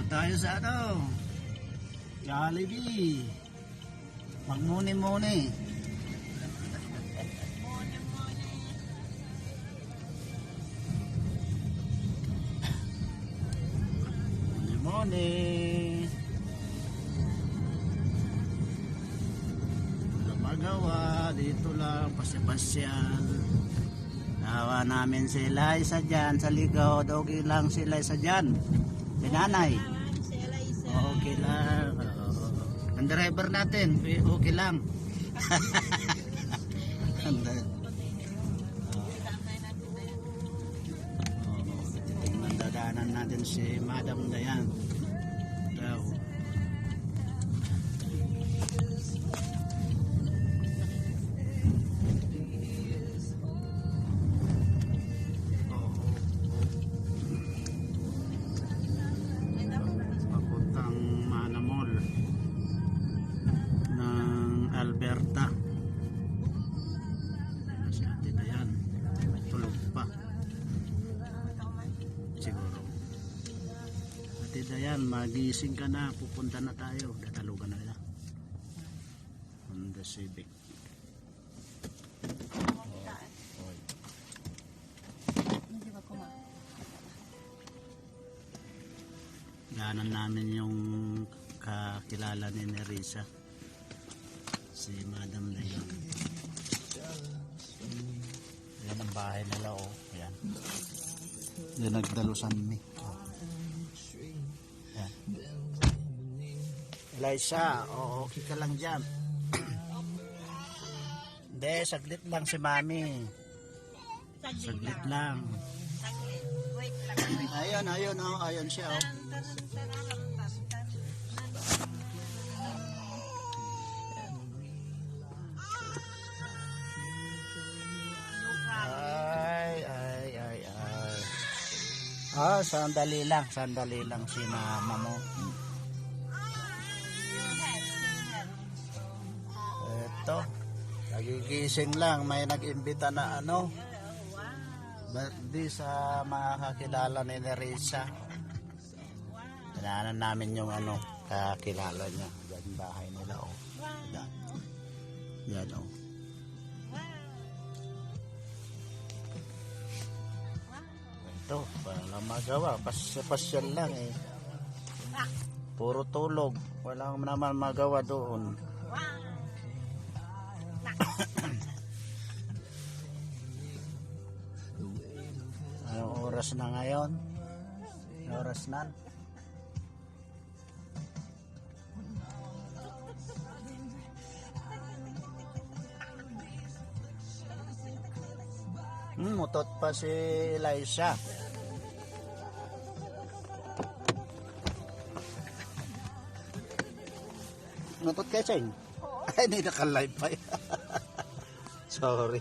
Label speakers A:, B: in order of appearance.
A: tayo sa ano, Jollibee. Magmuni-muni. Muni-muni. Wala magawa, dito lang, pasya-pasyal. Tawa namin sila isa dyan sa ligaw. Okay lang sila isa dyan. Si nanay. Okay lang. Ang driver natin, okay lang. Tingnan dadaanan natin si Madam Dayan. Daw. Alberta. Si Ate Dayan tulog pa siguro. Ate Dayan, magising ka na, pupunta na tayo, datalugan na nila Honda Civic. Ganan namin yung kakilala ni Nerissa, si Madam Dayan. Yan ang bahay nila, oh. Yan. Yan nagdalusan mi. Oh. Yan. Eliza, oh, okay ka lang dyan. Hindi, saglit lang si Mami. Saglit lang. Ayun, ayun, oh, ayun siya, oh. Ah, sandali lang si mama mo. Eto, nagigising lang, may nag-imbita na ano, birthday sa mga kakilala ni Nerissa. Tinaanan namin yung ano, kakilala niya. Yan yung bahay nila, oh. Yan, yan, oh. Ito, wala magawa, pasyal lang eh. Puro tulog, wala naman magawa doon. Anong oras na ngayon? Anong oras na? Mutot pa si Eliza. Mutot ka, Cheng? Ay, hindi naka-live pa. Sorry.